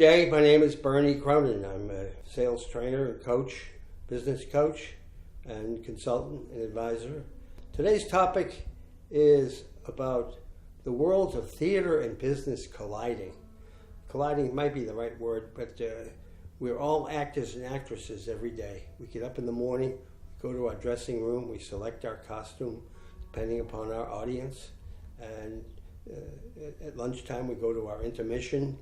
day. My name is Bernie Cronin. I'm a sales trainer and coach, business coach, and consultant and advisor. Today's topic is about the worlds of theater and business colliding. Colliding might be the right word, but we're all actors and actresses every day. We get up in the morning, go to our dressing room, we select our costume depending upon our audience, and at lunchtime we go to our intermission.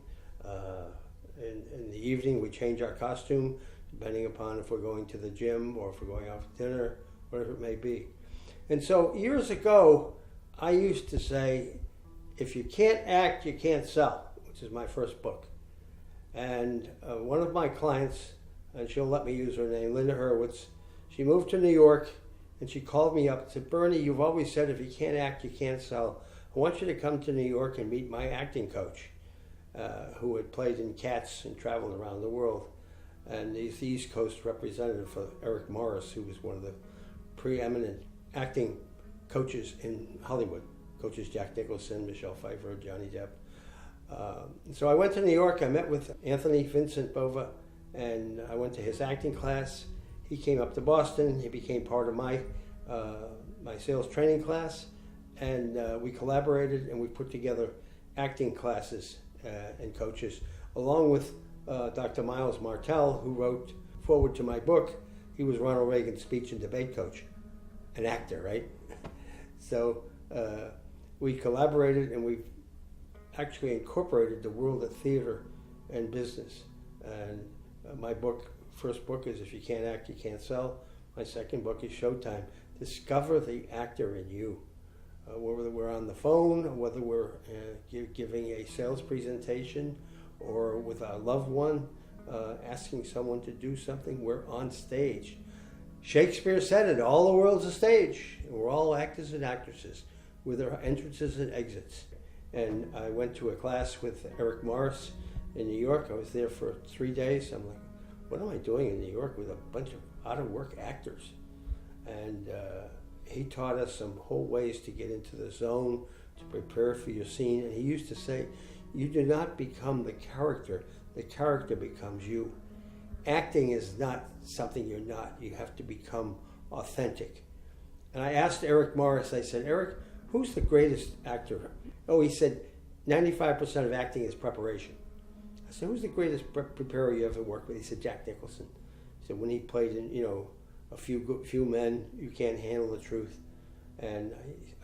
In the evening we change our costume depending upon if we're going to the gym or if we're going out for dinner, whatever it may be. And so years ago I used to say, if you can't act, you can't sell, which is my first book. And one of my clients, and she'll let me use her name, Linda Hurwitz, she moved to New York and she called me up and said, Bernie, you've always said if you can't act, you can't sell. I want you to come to New York and meet my acting coach, who had played in Cats and traveled around the world. And he's the East Coast representative for Eric Morris, who was one of the preeminent acting coaches in Hollywood. Coaches Jack Nicholson, Michelle Pfeiffer, Johnny Depp. So I went to New York, I met with Anthony Vincent Bova, and I went to his acting class. He came up to Boston, he became part of my sales training class, and we collaborated and we put together acting classes and coaches, along with Dr. Miles Martell, who wrote forward to my book. He was Ronald Reagan's speech and debate coach, an actor, right? So we collaborated and we actually incorporated the world of theater and business. And my book, first book is If You Can't Act, You Can't Sell. My second book is Showtime. Discover the actor in you. Whether we're on the phone, or whether we're giving a sales presentation, or with our loved one, asking someone to do something, we're on stage. Shakespeare said it, all the world's a stage. We're all actors and actresses with our entrances and exits. And I went to a class with Eric Morris in New York. I was there for 3 days. I'm like, what am I doing in New York with a bunch of out-of-work actors? And he taught us some whole ways to get into the zone, to prepare for your scene. And he used to say, you do not become the character becomes you. Acting is not something you're not. You have to become authentic. And I asked Eric Morris, I said, Eric, who's the greatest actor? Oh, he said, 95% of acting is preparation. I said, who's the greatest preparer you ever worked with? He said, Jack Nicholson. He said, when he played in, a few men, you can't handle the truth. And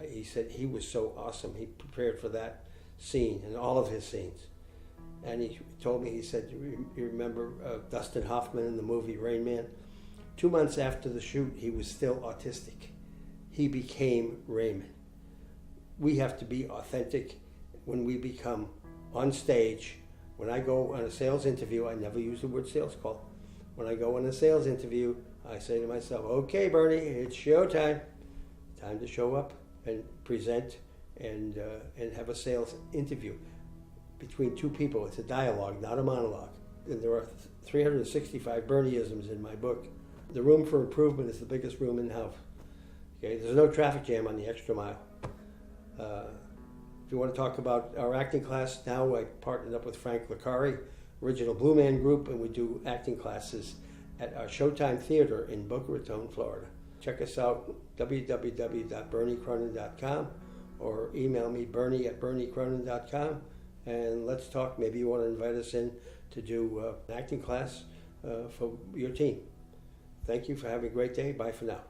he said he was so awesome. He prepared for that scene and all of his scenes. And he told me, he said, you remember Dustin Hoffman in the movie Rain Man? 2 months after the shoot, he was still autistic. He became Raymond. We have to be authentic when we become on stage. When I go on a sales interview, I never use the word sales call. When I go on a sales interview, I say to myself, okay, Bernie, it's showtime. Time to show up and present and have a sales interview between two people. It's a dialogue, not a monologue. And there are 365 Bernieisms in my book. The room for improvement is the biggest room in the house. Okay, there's no traffic jam on the extra mile. If you want to talk about our acting class, now I partnered up with Frank Licari, original Blue Man Group, and we do acting classes at our Showtime Theater in Boca Raton, Florida. Check us out, www.berniecronin.com, or email me, bernie@berniecronin.com, and let's talk. Maybe you want to invite us in to do an acting class for your team. Thank you for having a great day. Bye for now.